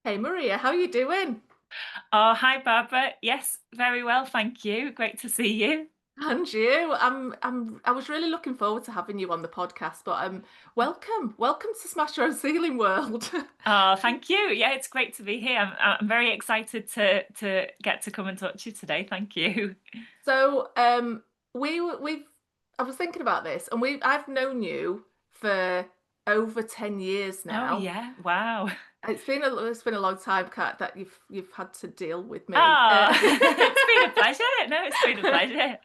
Hey Maria, how you doing? Oh, hi, Barbara. Yes, very well, thank you. Great to see you. And you? I was really looking forward to having you on the podcast, but welcome to Smash Your Own Ceiling World. Oh, thank you. Yeah, it's great to be here. I'm very excited to get to come and talk to you today. Thank you. So, we've I was thinking about this, and I've known you for over 10 years Oh, now. yeah. Wow. It's been a long time, Kat, that you've had to deal with me. Oh, it's been a pleasure. No, it's been a pleasure.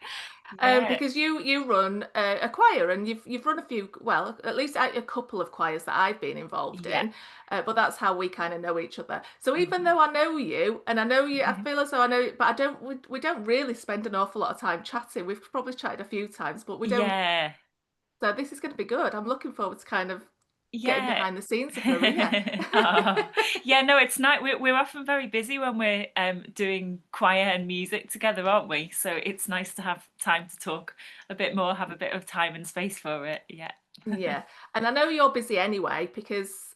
Yeah. Because you run a choir and you've run a few, well, at least a couple of choirs that I've been involved Yeah. in, but that's how we kind of know each other. So even Mhm. though I know you and I know you, I feel as though I know, but I don't. We don't really spend an awful lot of time chatting. We've probably chatted a few times, but we don't. Yeah. So this is going to be good. I'm looking forward to kind of getting Yeah. behind the scenes of Maria. Oh. Yeah, no, it's nice. We're often very busy when we're doing choir and music together, aren't we? So it's nice to have time to talk a bit more, have a bit of time and space for it. Yeah. Yeah, and I know you're busy anyway because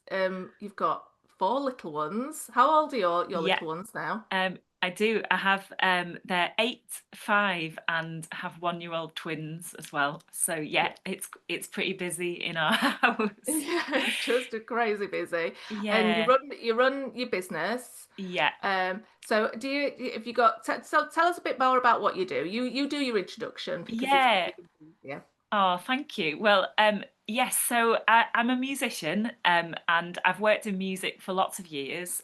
you've got four little ones. How old are your Yeah. little ones now? I do. I have they're 8, 5, and have 1-year-old twins as well. So Yeah. yeah, it's pretty busy in our house. Yeah, it's just a crazy busy. And Yeah. you run your business. Yeah. So do you have you got so tell us a bit more about what you do. You do your introduction because it's Yeah. probably gonna be easier. Oh, thank you. Well, yes, so I'm a musician, and I've worked in music for lots of years.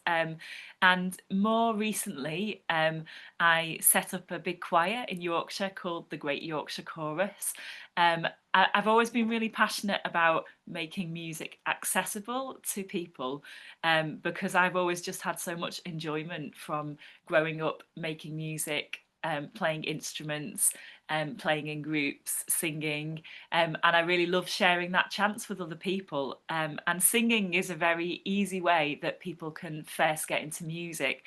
And more recently, I set up a big choir in Yorkshire called the Great Yorkshire Chorus. I've always been really passionate about making music accessible to people, because I've always just had so much enjoyment from growing up making music, playing instruments, playing in groups, singing, and I really love sharing that chance with other people. And singing is a very easy way that people can first get into music.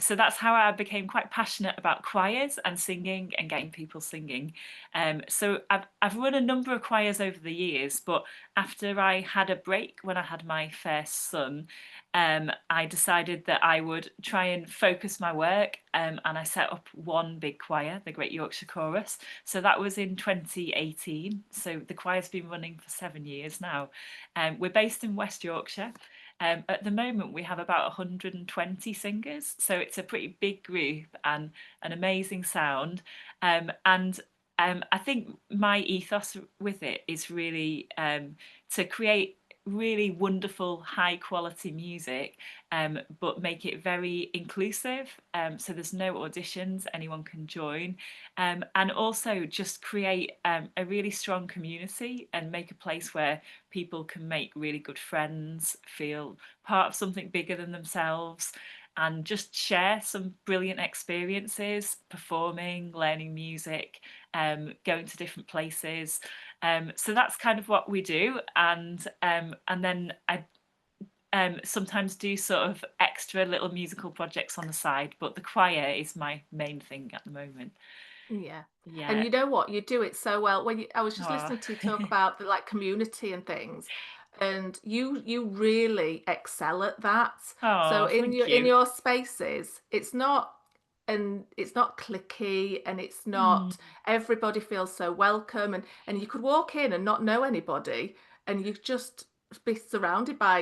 So that's how I became quite passionate about choirs and singing and getting people singing. So I've run a number of choirs over the years, but after I had a break when I had my first son, I decided that I would try and focus my work, and I set up one big choir, the Great Yorkshire Chorus. So that was in 2018. So the choir's been running for 7 years now. We're based in West Yorkshire. At the moment, we have about 120 singers, so it's a pretty big group and an amazing sound. And I think my ethos with it is really to create really wonderful, high quality music, but make it very inclusive. So there's no auditions, anyone can join. And also just create a really strong community and make a place where people can make really good friends, feel part of something bigger than themselves, and just share some brilliant experiences performing, learning music, going to different places. So that's kind of what we do, and then I sometimes do sort of extra little musical projects on the side, but the choir is my main thing at the moment. Yeah. And Yeah. you know what? You do it so well. I was just Oh, listening to you talk about the like community and things, and you really excel at that. So oh, thank in you. your spaces, it's not clicky and it's Mm. not everybody feels so welcome and you could walk in and not know anybody and you just be surrounded by,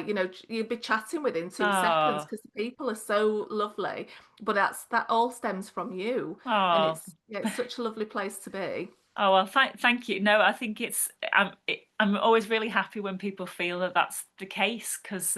you'd be chatting within 2 seconds Oh, because the people are so lovely. But that all stems from you. And oh, it's such a lovely place to be. oh, well, thank you. No, I think I'm always really happy when people feel that that's the case because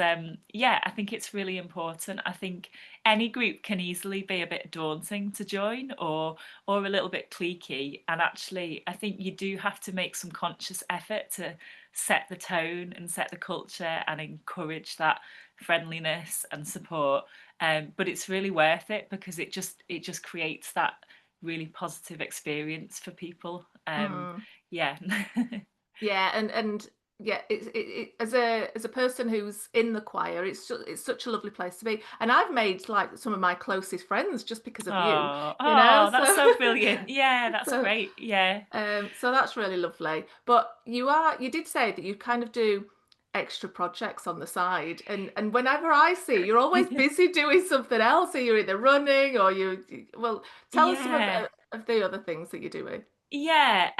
yeah, I think it's really important. I think any group can easily be a bit daunting to join or a little bit cliquey, and actually, I think you do have to make some conscious effort to set the tone and set the culture and encourage that friendliness and support. But it's really worth it because it just creates that really positive experience for people. Mm. Yeah. Yeah, and yeah, as a person who's in the choir, it's such a lovely place to be. And I've made like some of my closest friends just because of you, Oh, you know. oh, that's so brilliant. Yeah, that's So great. Yeah. so that's really lovely. But you did say that you kind of do. extra projects on the side. And whenever I see you're always busy doing something else, or you're either running or well, tell us some Yeah. of the other things that you're doing. Yeah,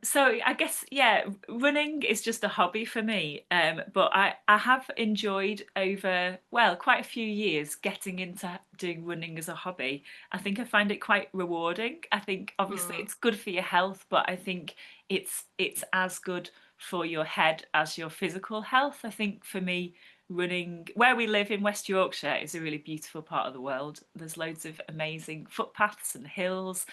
so I guess yeah, running is just a hobby for me. But I have enjoyed over, well, quite a few years getting into doing running as a hobby. I think I find it quite rewarding. I think obviously Mm, it's good for your health, but I think it's as good for your head as your physical health. I think for me, running where we live in West Yorkshire is a really beautiful part of the world. There's loads of amazing footpaths and hills.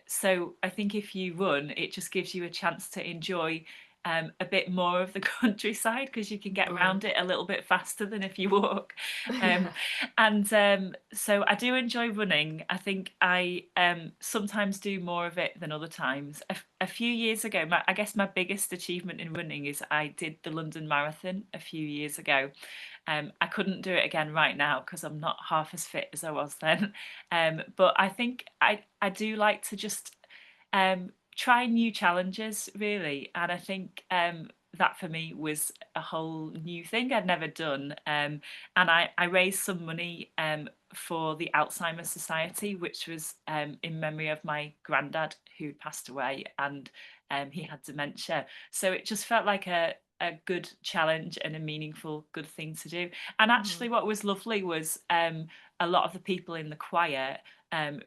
So I think if you run, it just gives you a chance to enjoy a bit more of the countryside because you can get mm. around it a little bit faster than if you walk. Um, Yeah. and so I do enjoy running. I think I sometimes do more of it than other times. A few years ago, I guess my biggest achievement in running is I did the London Marathon a few years ago. I couldn't do it again right now because I'm not half as fit as I was then. But I think I do like to just try new challenges really, and I think that for me was a whole new thing I'd never done. And I raised some money for the Alzheimer's Society, which was in memory of my granddad who passed away, and he had dementia. So it just felt like a good challenge and a meaningful good thing to do. And Mm. actually, what was lovely was a lot of the people in the choir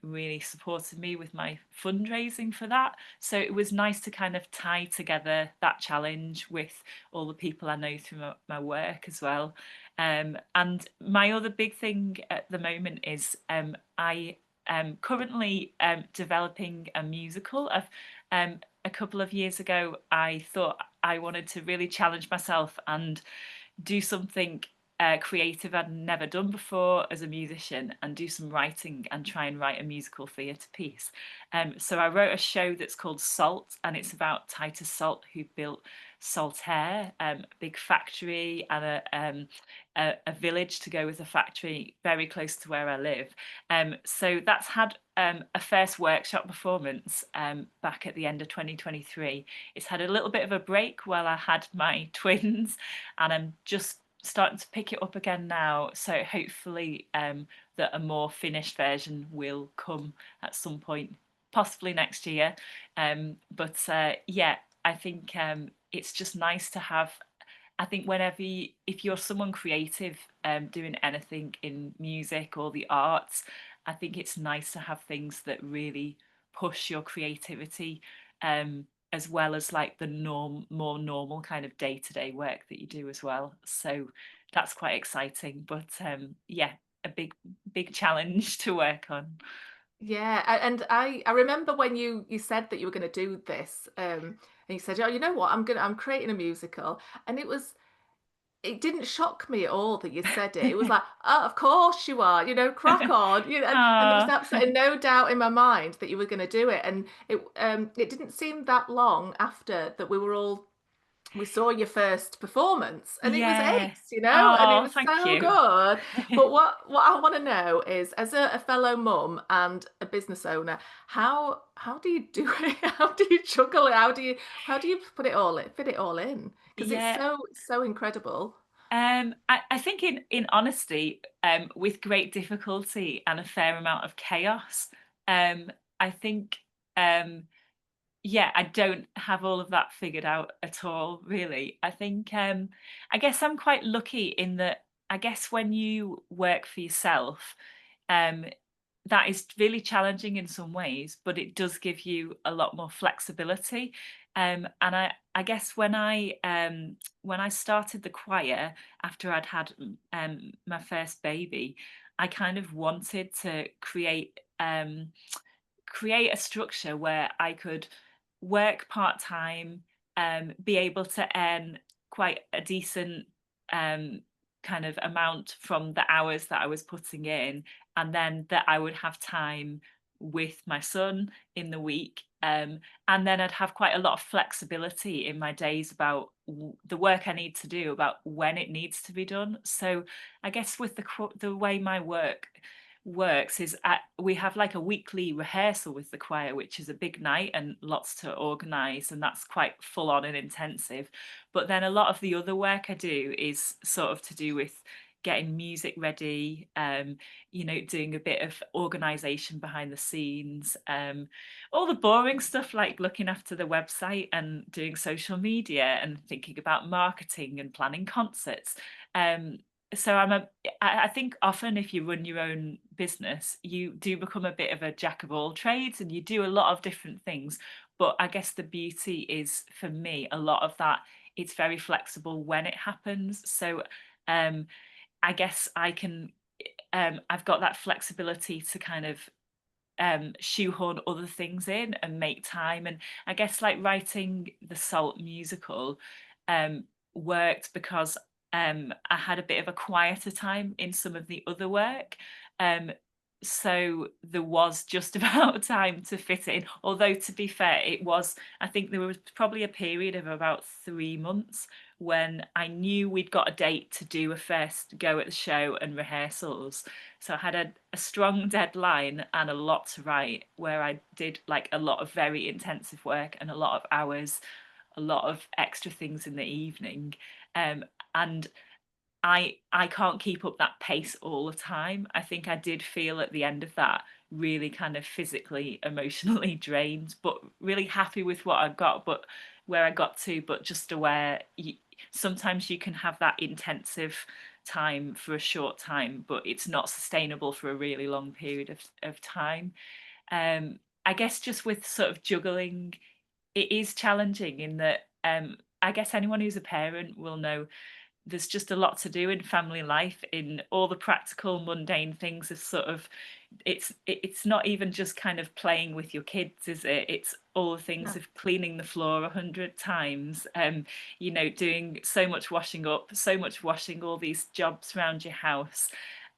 really supported me with my fundraising for that. So it was nice to kind of tie together that challenge with all the people I know through my work as well. And my other big thing at the moment is I am currently developing a musical. A couple of years ago, I thought I wanted to really challenge myself and do something creative I'd never done before as a musician and do some writing and try and write a musical theatre piece. So I wrote a show that's called Salt, and it's about Titus Salt, who built Saltaire, a big factory and a village to go with the factory very close to where I live. So that's had a first workshop performance back at the end of 2023. It's had a little bit of a break while I had my twins, and I'm just starting to pick it up again now. So hopefully that a more finished version will come at some point, possibly next year. But yeah, I think it's just nice to have. I think if you're someone creative doing anything in music or the arts, I think it's nice to have things that really push your creativity, as well as like the more normal kind of day-to-day work that you do as well. So that's quite exciting. But yeah, a big challenge to work on. Yeah, and I remember when you said that you were going to do this, and you said, "Oh, you know what? I'm creating a musical," and it didn't shock me at all that you said it. It was like, "Oh, of course you are. Crack on." And there was Ah, absolutely no doubt in my mind that you were going to do it. And it didn't seem that long after that we saw your first performance, and it was yeah. ace, and it Oh, was thank so you. good. But what I want to know is, as a fellow mum and a business owner, how do you do it? How do you juggle it? How do you put it all in, fit it all in? Because it's Yeah. so incredible. I think in honesty, with great difficulty and a fair amount of chaos, I think yeah, I don't have all of that figured out at all, really. I think I guess I'm quite lucky in that I guess when you work for yourself, um, that is really challenging in some ways, but it does give you a lot more flexibility. And I guess when I started the choir after I'd had my first baby, I kind of wanted to create a structure where I could work part time, be able to earn quite a decent um, kind of amount from the hours that I was putting in, and then that I would have time with my son in the week. And then I'd have quite a lot of flexibility in my days about the work I need to do, about when it needs to be done. So I guess with the way my work works is we have like a weekly rehearsal with the choir, which is a big night and lots to organise, and that's quite full on and intensive. But then a lot of the other work I do is sort of to do with getting music ready, doing a bit of organisation behind the scenes, all the boring stuff like looking after the website and doing social media and thinking about marketing and planning concerts. Um, so I think often if you run your own business, you do become a bit of a jack of all trades and you do a lot of different things. But I guess the beauty is for me, a lot of that, it's very flexible when it happens. So um, I guess I've got that flexibility to kind of shoehorn other things in and make time. And I guess like writing the Salt musical um, worked because I had a bit of a quieter time in some of the other work. Um, so there was just about time to fit it in. Although to be fair, I think there was probably a period of about 3 months when I knew we'd got a date to do a first go at the show and rehearsals. So I had a strong deadline and a lot to write, where I did like a lot of very intensive work and a lot of hours, a lot of extra things in the evening. And I can't keep up that pace all the time. I think I did feel at the end of that really kind of physically, emotionally drained, but really happy with what I got, but where I got to, but just aware sometimes you can have that intensive time for a short time, but it's not sustainable for a really long period of time. I guess just with sort of juggling, it is challenging in that I guess anyone who's a parent will know there's just a lot to do in family life, in all the practical mundane things of sort of it's not even just kind of playing with your kids, is it? It's all the things No. of cleaning the floor 100 times, doing so much washing up, so much washing, all these jobs around your house.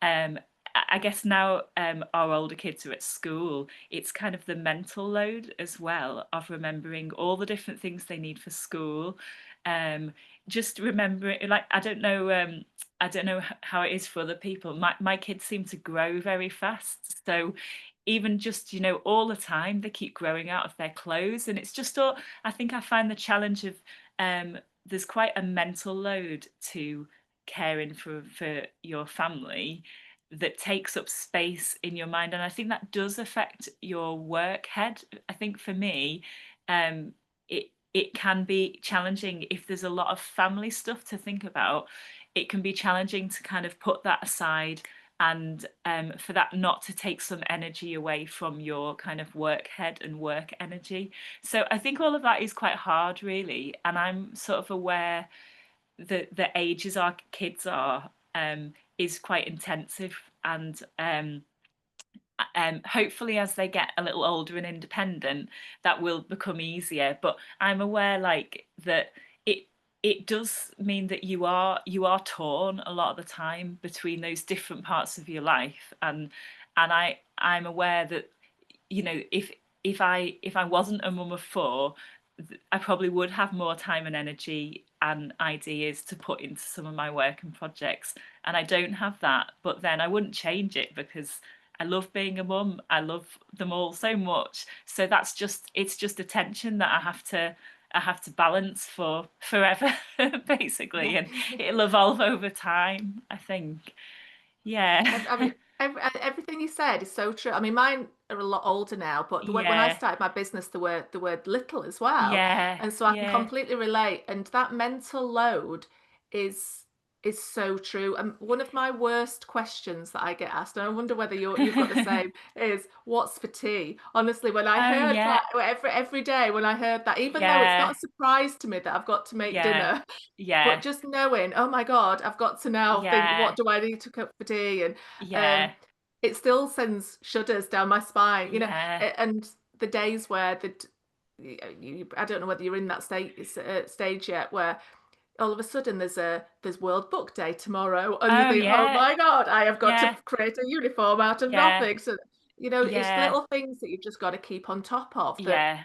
I guess now our older kids are at school, it's kind of the mental load as well of remembering all the different things they need for school. Um, just remembering, like, I don't know how it is for other people. My kids seem to grow very fast. So even just, all the time they keep growing out of their clothes. And it's just all, I think I find the challenge of there's quite a mental load to caring for your family that takes up space in your mind. And I think that does affect your work head. I think for me, it can be challenging if there's a lot of family stuff to think about. It can be challenging to kind of put that aside and for that not to take some energy away from your kind of work head and work energy. So I think all of that is quite hard, really. And I'm sort of aware that the ages our kids are is quite intensive and hopefully as they get a little older and independent that will become easier, but I'm aware like that it does mean that you are torn a lot of the time between those different parts of your life, and I'm aware that if I wasn't a mum of four, I probably would have more time and energy and ideas to put into some of my work and projects. And I don't have that, but then I wouldn't change it because I love being a mum. I love them all so much. So it's just a tension that I have to balance for forever, basically, and it'll evolve over time, I think. Yeah. I mean, everything you said is so true. I mean, mine are a lot older now, but when I Yeah. started my business, the word little as well, Yeah. and so I can Yeah. completely relate. And that mental load is is so true. And one of my worst questions that I get asked, and I wonder whether you've got the same, is what's for tea? Honestly, when I Oh heard yeah. that every day, when I heard that, even though it's not Yeah. a surprise to me that I've got to make Yeah. dinner, but Yeah. just knowing, oh my God, I've got to now think, Yeah. what do I need to cook for tea? And Yeah. um, it still sends shudders down my spine, Yeah. and the days where I don't know whether you're in that stage yet, where all of a sudden there's World Book Day tomorrow, and you Oh think, oh yeah. my God, I have got to Yeah. create a uniform out of Yeah. nothing. So, it's Yeah. little things that you've just got to keep on top of that. Yeah.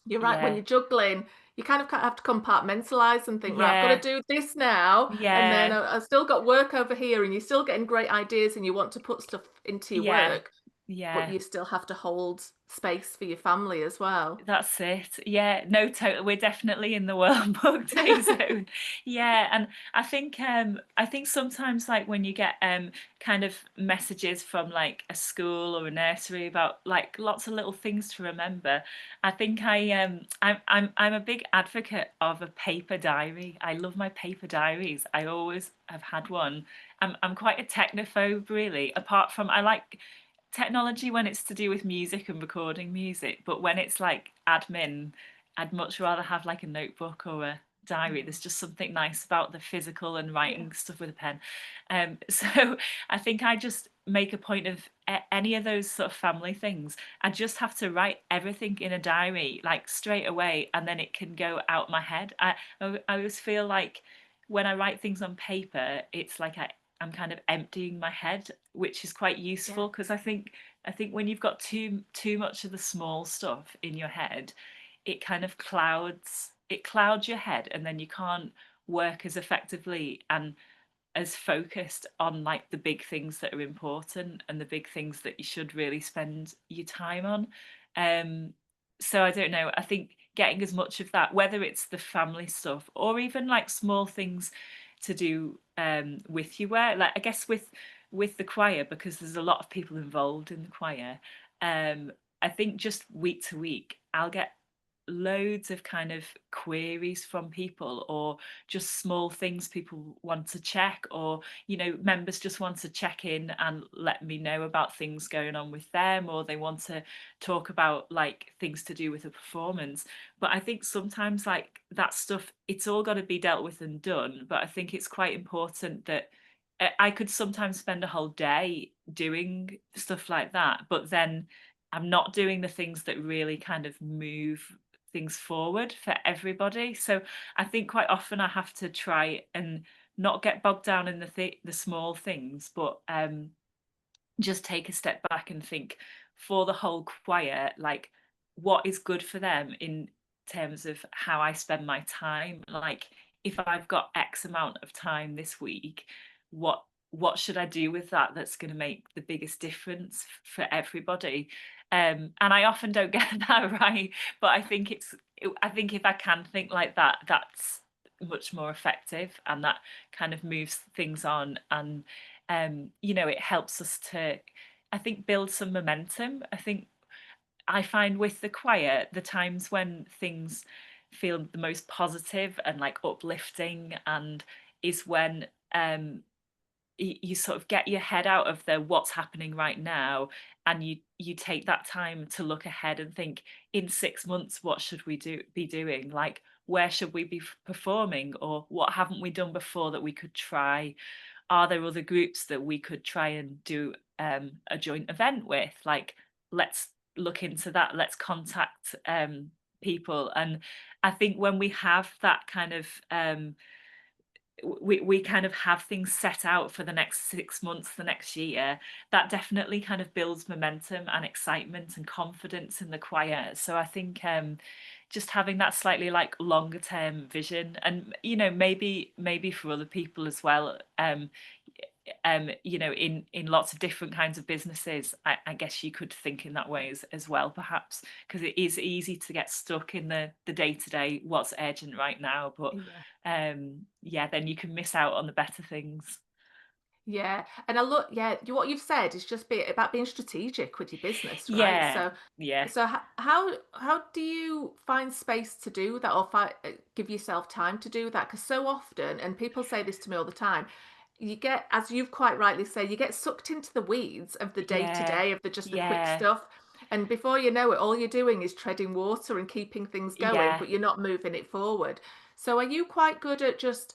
You're right, when Yeah. you're juggling, you kind of have to compartmentalize and think, right, I've got to Yeah, do this now, and then yeah, I've still got work over here, and you're still getting great ideas, and you want to put stuff into your yeah, work, but yeah. you still have to hold space for your family as well. That's it. Yeah, no, totally. We're definitely in the world book day zone. Yeah, and I think sometimes like when you get kind of messages from like a school or a nursery about like lots of little things to remember, I think I'm a big advocate of a paper diary. I love my paper diaries. I always have had one. I'm quite a technophobe really. Apart from I like technology when it's to do with music and recording music, but when it's like admin, I'd much rather have like a notebook or a diary. Mm, There's just something nice about the physical and yeah, writing stuff with a pen. So I think I just make a point of any of those sort of family things. I just have to write everything in a diary like straight away, and then it can go out my head. I always feel like when I write things on paper, it's like I'm kind of emptying my head, which is quite yeah, useful because I think when you've got too much of the small stuff in your head, it kind of clouds your head, and then you can't work as effectively and as focused on like the big things that are important and the big things that you should really spend your time on. Um, so I don't know. I think getting as much of that, whether it's the family stuff or even like small things to do with your work, like I guess with the choir, because there's a lot of people involved in the choir. Um, I think just week to week, I'll get loads of kind of queries from people or just small things people want to check, or members just want to check in and let me know about things going on with them, or they want to talk about like things to do with a performance. But I think sometimes like that stuff, it's all got to be dealt with and done, but I think it's quite important that I could sometimes spend a whole day doing stuff like that, but then I'm not doing the things that really kind of move things forward for everybody. So I think quite often I have to try and not get bogged down in the small things, but just take a step back and think for the whole choir, like what is good for them in terms of how I spend my time. Like if I've got X amount of time this week, what what should I do with that that's going to make the biggest difference for everybody? And I often don't get that right, but I think if I can think like that, that's much more effective, and that kind of moves things on. And it helps us to, I think, build some momentum. I think I find with the choir, the times when things feel the most positive and like uplifting, and is when you sort of get your head out of the what's happening right now, and you take that time to look ahead and think in 6 months what should we be doing, like where should we be performing, or what haven't we done before that we could try. Are there other groups that we could try and do a joint event with? Like, let's look into that. Let's contact people. And I think when we have that kind of we kind of have things set out for the next 6 months, the next year, that definitely kind of builds momentum and excitement and confidence in the choir. So I think just having that slightly like longer term vision, and maybe for other people as well, in lots of different kinds of businesses, I guess you could think in that way as well, perhaps, because it is easy to get stuck in the day to day, what's urgent right now. But yeah. yeah, then you can miss out on the better things. Yeah, and I look, yeah, what you've said is just about being strategic with your business, right? Yeah, yeah, So how do you find space to do that, or give yourself time to do that? Because so often, and people say this to me all the time, you get, as you've quite rightly said, you get sucked into the weeds of the day to yeah, day of the just the quick yeah, stuff, and before you know it, all you're doing is treading water and keeping things going, yeah. but you're not moving it forward. So are you quite good at just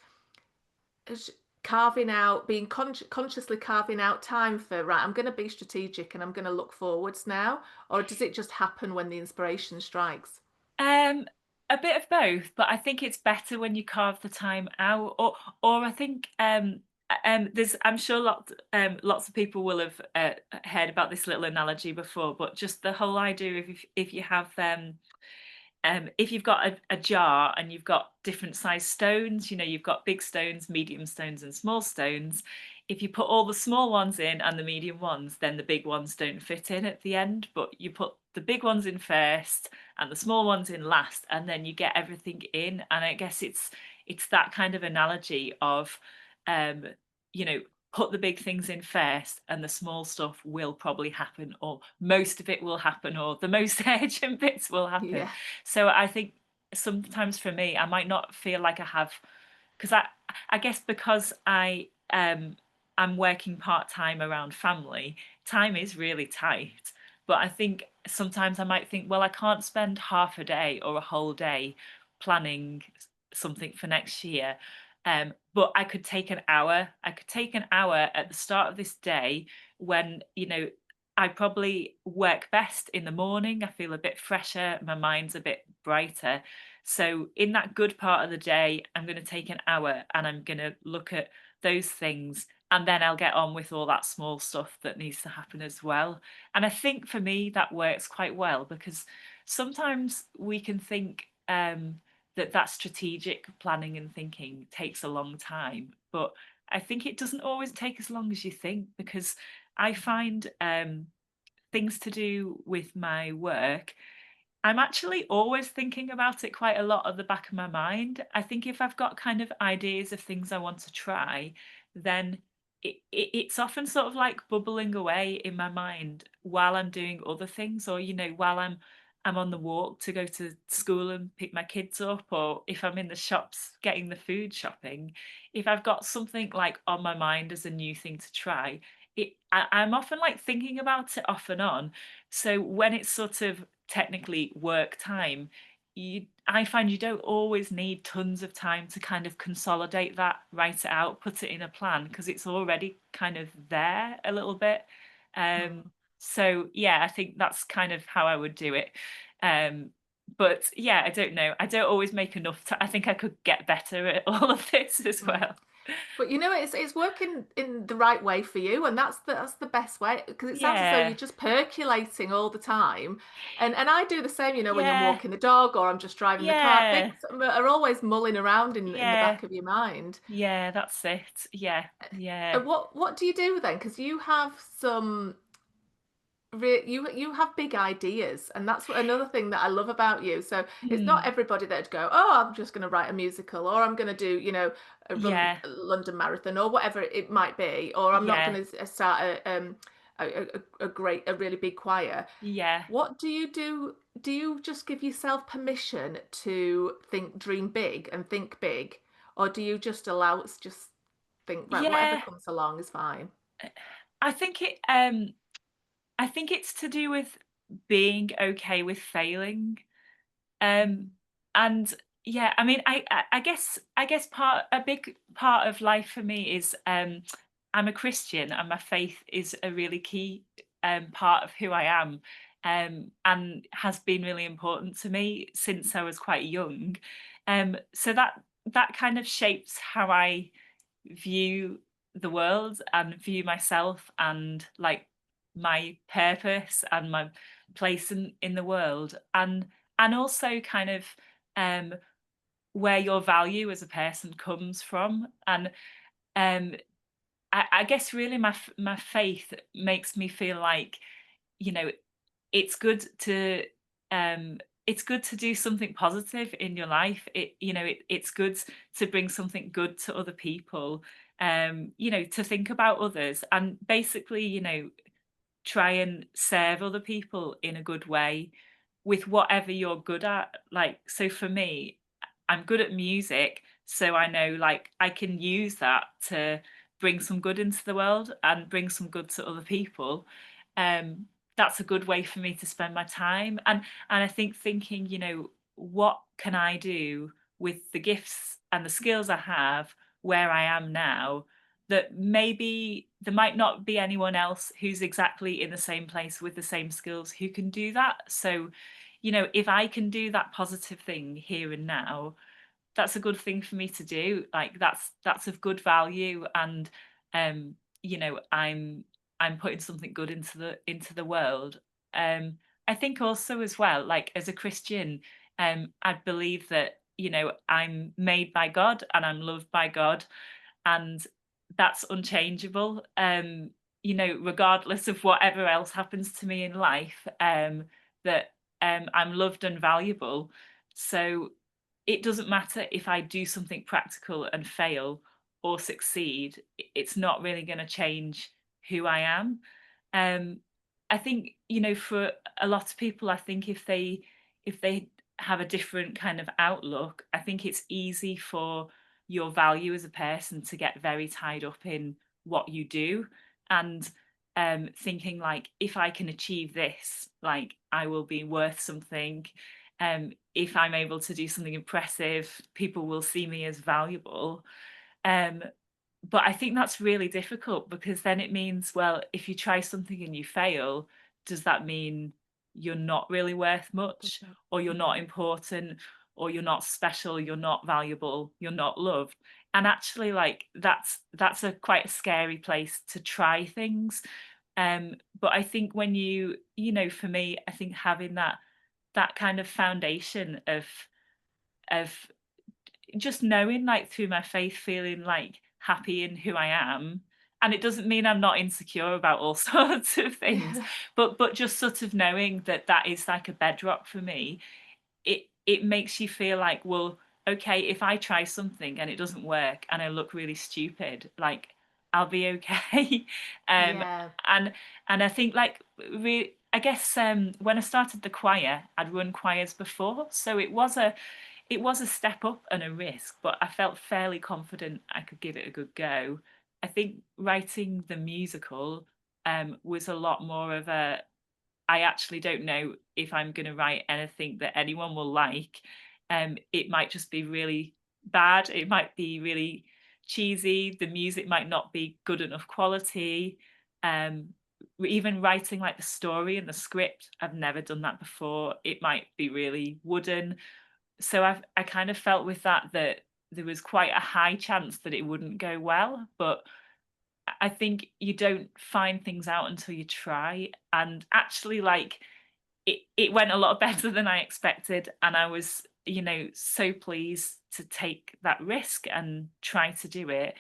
sh- carving out, being consciously carving out time for, right, I'm going to be strategic and I'm going to look forwards now? Or does it just happen when the inspiration strikes? Um, a bit of both, but I think it's better when you carve the time out. Or I think there's, I'm sure lots of people will have heard about this little analogy before, but just the whole idea of if you have if you've got a jar and you've got different size stones, you've got big stones, medium stones, and small stones. If you put all the small ones in and the medium ones, then the big ones don't fit in at the end. But you put the big ones in first and the small ones in last, and then you get everything in. And I guess it's that kind of analogy of, um, you know, put the big things in first and the small stuff will probably happen, or most of it will happen, or the most urgent bits will happen. Yeah. So I think sometimes for me, I might not feel like I have, because I guess because I'm working part time around family, time is really tight. But I think sometimes I might think, well, I can't spend half a day or a whole day planning something for next year. But I could take an hour. I could take an hour at the start of this day when, I probably work best in the morning. I feel a bit fresher, my mind's a bit brighter. So, in that good part of the day, I'm going to take an hour and I'm going to look at those things. And then I'll get on with all that small stuff that needs to happen as well. And I think for me, that works quite well because sometimes we can think that strategic planning and thinking takes a long time. But I think it doesn't always take as long as you think because I find things to do with my work, I'm actually always thinking about it quite a lot at the back of my mind. I think if I've got kind of ideas of things I want to try, then it's often sort of like bubbling away in my mind while I'm doing other things, or while I'm on the walk to go to school and pick my kids up, or if I'm in the shops getting the food shopping. If I've got something like on my mind as a new thing to try, I'm often like thinking about it off and on. So when it's sort of technically work time, I find you don't always need tons of time to kind of consolidate that, write it out, put it in a plan because it's already kind of there a little bit. Um, Mm. so yeah, I think that's kind of how I would do it. Um, but yeah, I don't know. I don't always make enough I think I could get better at all of this as Mm. well. But it's working in the right way for you, and that's the best way because it sounds as though you're Yeah. just percolating all the time. And I do the same, when I'm Yeah. walking the dog or I'm just driving the car. Things Yeah. are always mulling around in the Yeah. back of your mind. Yeah, that's it. Yeah. Yeah. And what do you do then? Because you have some you have big ideas, and that's another thing that I love about you. So it's not Mm. everybody that'd go, oh, I'm just going to write a musical, or I'm going to do, run Yeah. a London Marathon, or whatever it might be, or I'm not Yeah. going to start a really big choir. Yeah. What do you do? Do you just give yourself permission to dream big and think big, or do you just just think, right, whatever Yeah. comes along is fine? I think it I think it's to do with being okay with failing. Um, Mm. and yeah, I mean, I guess a big part of life for me is I'm a Christian, and my faith is a really key part of who I am, and has been really important to me since I was quite young. So that kind of shapes how I view the world and view myself and like my purpose and my place in the world, and also kind of um where your value as a person comes from. And um I guess really my faith makes me feel like, you know it's good to it's good to do something positive in your life. It's good to bring something good to other people, to think about others and basically, try and serve other people in a good way with whatever you're good at. Like, so for me, I'm good at music, so I know like I can use that to bring some good into the world and bring some good to other people. Um, that's a good way for me to spend my time. And I think thinking, what can I do with the gifts and the skills I have where I am now, that maybe there might not be anyone else who's exactly in the same place with the same skills who can do that. So, if I can do that positive thing here and now, that's a good thing for me to do. Like that's of good value, and um, I'm putting something good into the world. I think also as well, like as a Christian, I'd believe that, I'm made by God and I'm loved by God, and that's unchangeable. Regardless of whatever else happens to me in life, that I'm loved and valuable. So it doesn't matter if I do something practical and fail or succeed, it's not really going to change who I am. Um, I think, for a lot of people, I think if they have a different kind of outlook, I think it's easy for your value as a person to get very tied up in what you do, and thinking like, if I can achieve this, like I will be worth something. If I'm able to do something impressive, people will see me as valuable. Um, but I think that's really difficult, because then it means, well, if you try something and you fail, does that mean you're not really worth much, or you're Yeah. not important, or you're not special, you're not valuable, you're not loved? And actually, like, that's a quite a scary place to try things. But I think when for me, I think having that kind of foundation of just knowing, like, through my faith, feeling, like, happy in who I am, and it doesn't mean I'm not insecure about all sorts of things, Yeah. but just sort of knowing that that is, like, a bedrock for me, it makes you feel like, well, okay, if I try something and it doesn't work and I look really stupid, like, I'll be okay. Um, Yeah. and I think, like, I guess, when I started the choir, I'd run choirs before, so it was a step up and a risk, but I felt fairly confident I could give it a good go. I think writing the musical was a lot more of a, I actually don't know if I'm going to write anything that anyone will like. It might just be really bad. It might be really cheesy. The music might not be good enough quality. Um, Even writing like the story and the script, I've never done that before. It might be really wooden. So I kind of felt with that there was quite a high chance that it wouldn't go well, but I think you don't find things out until you try, and actually, like, it went a lot better than I expected, and I was, so pleased to take that risk and try to do it.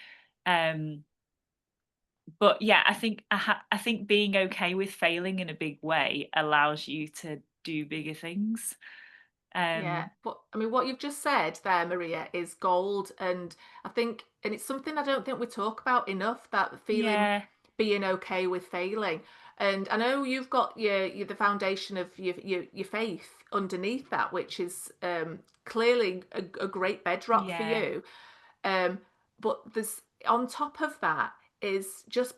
Um, but yeah, I think being okay with failing in a big way allows you to do bigger things. Yeah, Um, but I mean, what you've just said there, Maria, is gold. And I think, and it's something I don't think we talk about enough, that feeling yeah, being okay with failing. And I know you've got the foundation of your faith underneath that, which is clearly a great bedrock for yeah, you. Um, but there's on top of that is just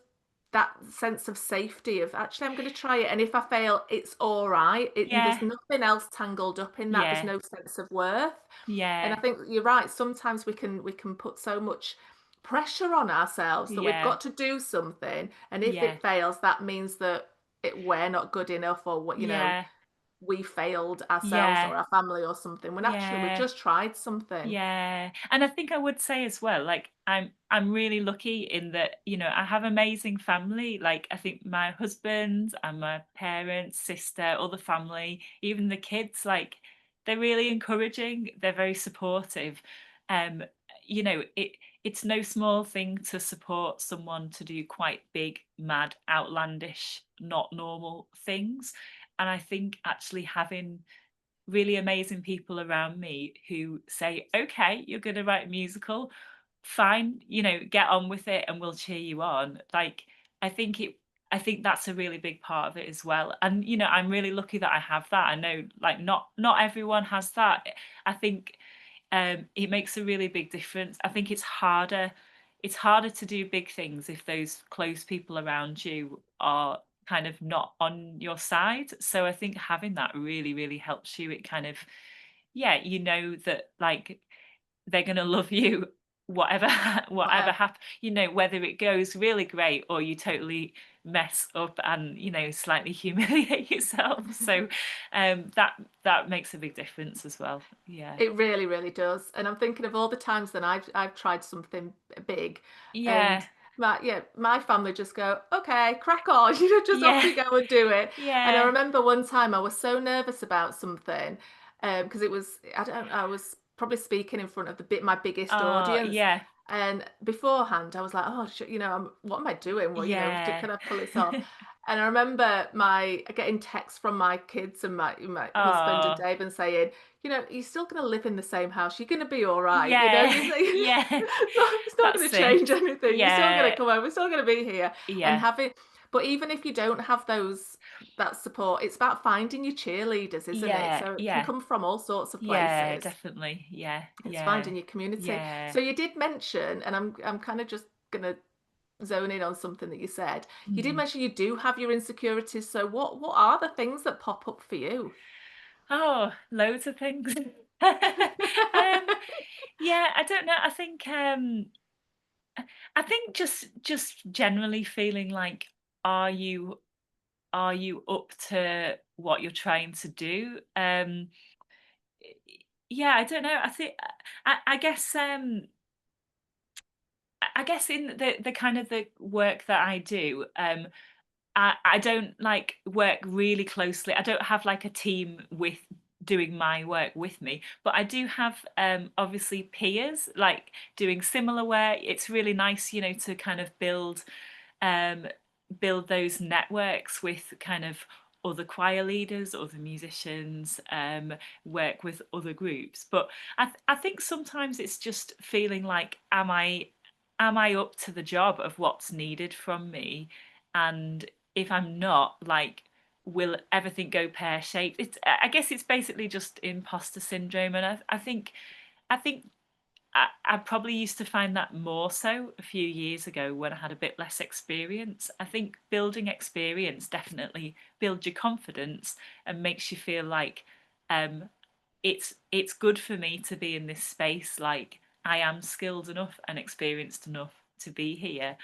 that sense of safety of actually I'm going to try it, and if I fail, it's all right. There's yeah, nothing else tangled up in that. There's yeah, no sense of worth, and I yeah, think you're right. Sometimes we can put so much pressure on ourselves that we've yeah, got to do something, and if yeah, it fails, that means that we're not good enough, or what yeah, we failed ourselves yeah, or our family or something. When actually we've yeah. just tried something. Yeah, and I think I would say as well, like, I'm really lucky in that, I have amazing family. Like, I think my husband and my parents, sister, other family, even the kids, like, they're really encouraging. They're very supportive. Um, it's no small thing to support someone to do quite big, mad, outlandish, not normal things. And I think actually having really amazing people around me who say, "Okay, you're gonna write a musical, fine, get on with it and we'll cheer you on." Like, I think it I think that's a really big part of it as well. And, I'm really lucky that I have that. I know, like, not everyone has that. I think it makes a really big difference. I think it's harder to do big things if those close people around you are kind of not on your side. So I think having that really, really helps you. It kind of, yeah, that, like, they're gonna love you whatever whatever Whatever. happens, whether it goes really great or you totally mess up and, slightly humiliate yourself. So that makes a big difference as well. Yeah. It really, really does. And I'm thinking of all the times that I've tried something big, Yeah. and my family just go, okay, crack on, just off Yeah. you go and do it. And I Yeah. remember one time I was so nervous about something, because it was I was probably speaking in front of my biggest Oh, audience. yeah. And beforehand, I was like, "Oh, what am I doing? Well, Yeah. can I pull this off?" And I remember my getting texts from my kids and my husband and Oh, Dave and saying, "You're still going to live in the same house. You're going to be all right. You yeah. say Yeah. it's not going That's to change it. anything. You're still going to Yeah. come home. We're still going to be here." And Yeah. having, but even if you don't have that support, it's about finding your cheerleaders, isn't it? Yeah. So it can Yeah. come from all sorts of Yeah, places. definitely. Yeah. It's Yeah. finding your community. Yeah. So you did mention, and I'm kind of just gonna zone in on something that you said. You did Mm. mention you do have your insecurities. So what are the things that pop up for you? Oh, loads of things. Yeah, I don't know. I think just generally feeling like, are you are you up to what you're trying to do? Yeah, I don't know. I guess I guess in the kind of the work that I do, I don't like work really closely. I don't have like a team with doing my work with me, but I do have obviously peers like doing similar work. It's really nice, to kind of um build those networks with kind of other choir leaders, other musicians, work with other groups. But I think sometimes it's just feeling like, am I up to the job of what's needed from me? And if I'm not, like, will everything go pear shaped? I guess it's basically just imposter syndrome, and I think I probably used to find that more so a few years ago when I had a bit less experience. I think building experience definitely builds your confidence and makes you feel like, um, it's good for me to be in this space. Like, I am skilled enough and experienced enough to be here.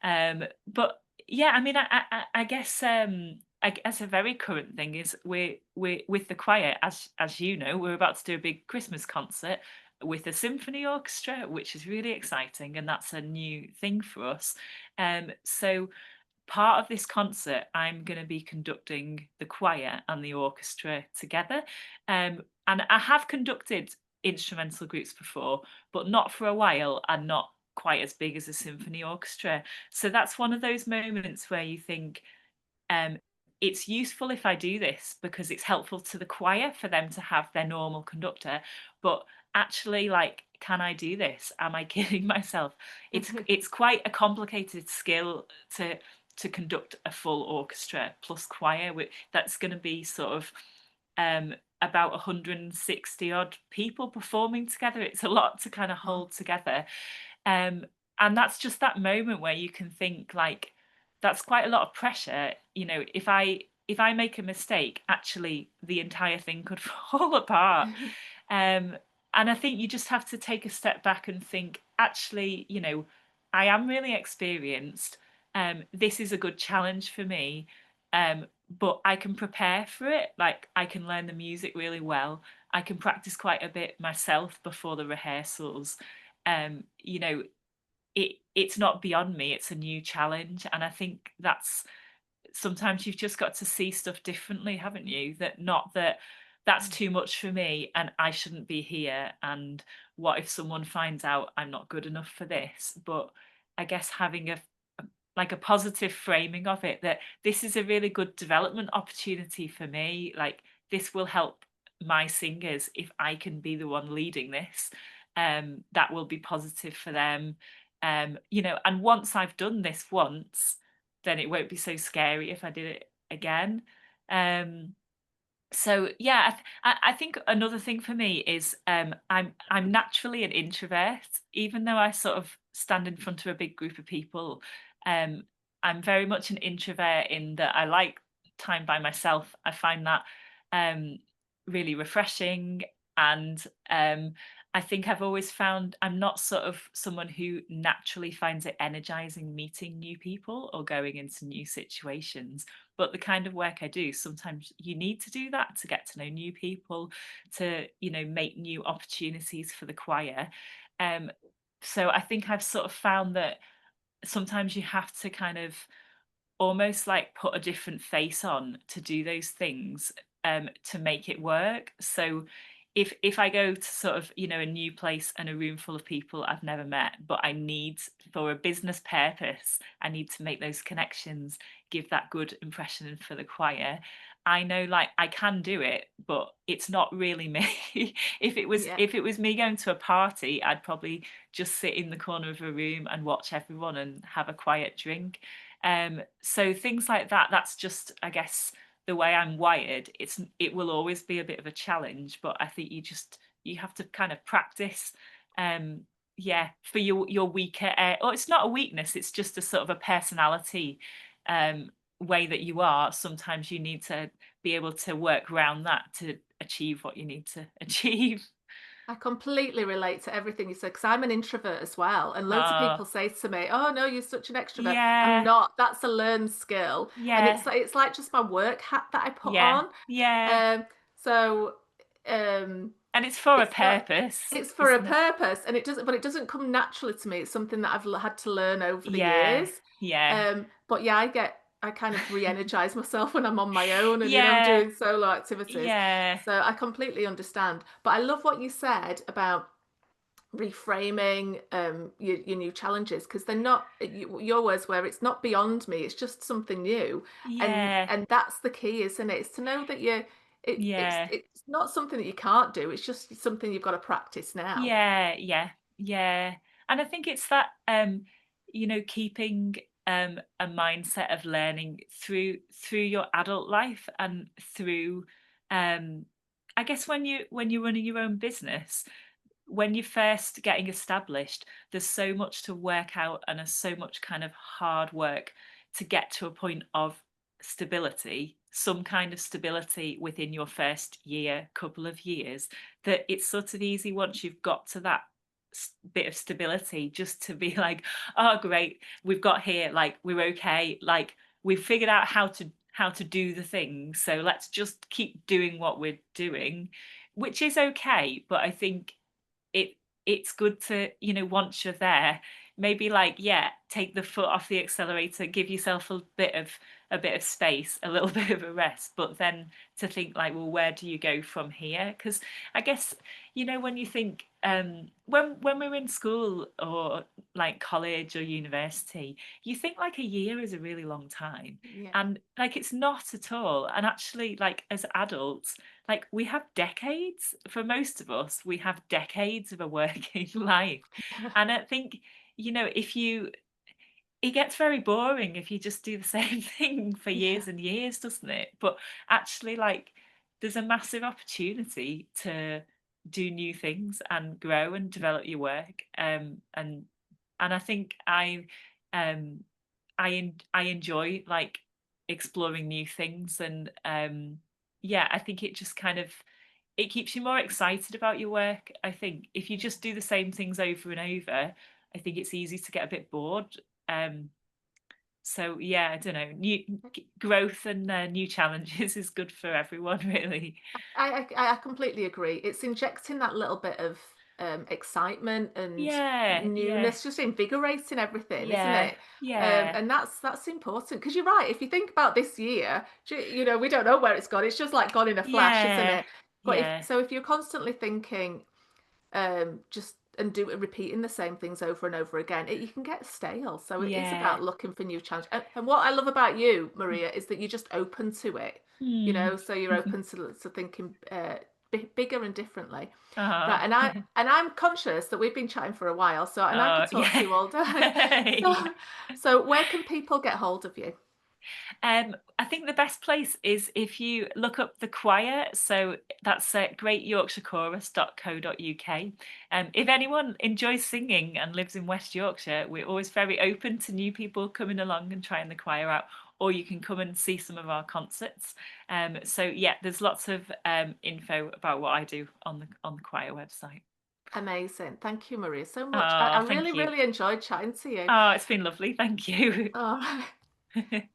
But yeah, I mean, I guess a very current thing is we're with the choir, as you know, we're about to do a big Christmas concert with a symphony orchestra, which is really exciting, and that's a new thing for us. So part of this concert, I'm going to be conducting the choir and the orchestra together. And I have conducted instrumental groups before, but not for a while and not quite as big as a symphony orchestra. So that's one of those moments where you think, um, it's useful if I do this because it's helpful to the choir for them to have their normal conductor. But actually, like, can I do this? Am I kidding myself? It's quite a complicated skill to conduct a full orchestra plus choir. That's going to be sort of um, about 160 odd people performing together. It's a lot to kind of Wow. hold together. Um, and that's just that moment where you can think, like, that's quite a lot of pressure. If I make a mistake, actually the entire thing could fall apart. Um, and I think you just have to take a step back and think, actually, I am really experienced. This is a good challenge for me. But I can prepare for it. Like, I can learn the music really well. I can practice quite a bit myself before the rehearsals. Um, you know, it's not beyond me. It's a new challenge, and I think that's sometimes you've just got to see stuff differently, haven't you? That not that that's too much for me and I shouldn't be here. And what if someone finds out I'm not good enough for this? But I guess having like a positive framing of it, that this is a really good development opportunity for me. Like, this will help my singers if I can be the one leading this. That will be positive for them. And once I've done this once, then it won't be so scary if I did it again. Um, so yeah, I think another thing for me is, I'm naturally an introvert, even though I sort of stand in front of a big group of people. Um, I'm very much an introvert in that I like time by myself. I find that um, really refreshing, and I think I've always found I'm not sort of someone who naturally finds it energizing meeting new people or going into new situations. But the kind of work I do, sometimes you need to do that to get to know new people, to, make new opportunities for the choir. Um, so I think I've sort of found that sometimes you have to kind of almost like put a different face on to do those things. to make it work. So if I go to sort of, a new place and a room full of people I've never met, but I need, for a business purpose, I need to make those connections, give that good impression for the choir. I know, like, I can do it, but it's not really me. Yeah. If it was me going to a party, I'd probably just sit in the corner of a room and watch everyone and have a quiet drink. So things like that, that's just, I guess, the way I'm wired. It will always be a bit of a challenge, but I think you have to kind of practice. Um, yeah, for your weaker or it's not a weakness, it's just a sort of a personality way that you are. Sometimes you need to be able to work around that to achieve what you need to achieve. I completely relate to everything you said because I'm an introvert as well. And loads of Uh, people say to me, "Oh no, you're such an extrovert." I'm yeah, not. That's a learned skill, and yeah, it's like just my work hat that I put yeah, on. yeah. Um, so um, And it's for a it's like purpose, it's for a isn't it? purpose, and it doesn't come naturally to me. It's something that I've had to learn over the Yeah, years. yeah, But yeah, I kind of re-energize myself when I'm on my own and I'm yeah, doing solo activities. yeah, So I completely understand. But I love what you said about reframing your new challenges because they're not your words where it's not beyond me, it's just something new, yeah, and that's the key, isn't it? It's to know that yeah. it's not something that you can't do, it's just something you've got to practice now. Yeah, yeah, yeah. And I think it's that keeping a mindset of learning through your adult life and through I guess when you're running your own business, when you're first getting established, there's so much to work out and there's so much kind of hard work to get to a point of stability, some kind of stability within your first year, couple of years, that it's sort of easy once you've got to that bit of stability just to be like, oh, great, we've got here, like, we're okay, like, we've figured out how to do the thing. So let's just keep doing what we're doing, which is okay. But I think it it's good to, once you're there, maybe like, yeah, take the foot off the accelerator, give yourself a bit of space, a little bit of a rest, but then to think like, well, where do you go from here? Because I guess, when you think when we're in school or like college or university, you think like a year is a really long time. Yeah. And like it's not at all. And actually, like as adults, like we have decades, for most of us, we have decades of a working life. And I think, if you it gets very boring if you just do the same thing for Yeah. years and years, doesn't it? But actually, like, there's a massive opportunity to do new things and grow and develop your work. And I think um I enjoy like exploring new things and yeah, I think it just kind of it keeps you more excited about your work. I think if you just do the same things over and over, I think it's easy to get a bit bored. Um, so yeah, I don't know. Growth and new challenges is good for everyone, really. I completely agree. It's injecting that little bit of excitement and Yeah, yeah, newness, just invigorating everything, isn't yeah, it? yeah, And that's important because you're right. If you think about this year, we don't know where it's gone. It's just like gone in a flash, isn't yeah, it? But yeah, if you're constantly thinking, just and repeating the same things over and over again, you can get stale. So it is yeah. about looking for new challenge. And what I love about you, Maria, is that you're just open to it. Hmm. So you're open to thinking bigger and differently. Right, Oh, and I'm conscious that we've been chatting for a while, and I oh, could talk to yeah. you all day. Yeah. So where can people get hold of you? I think the best place is if you look up the choir. So that's greatyorkshireChorus.co.uk. If anyone enjoys singing and lives in West Yorkshire, we're always very open to new people coming along and trying the choir out. Or you can come and see some of our concerts. So yeah, there's lots of info about what I do on the choir website. Amazing. Thank you, Maria, so much. I Oh, really, thank you. really enjoyed chatting to you. Oh, it's been lovely. Thank you. All right.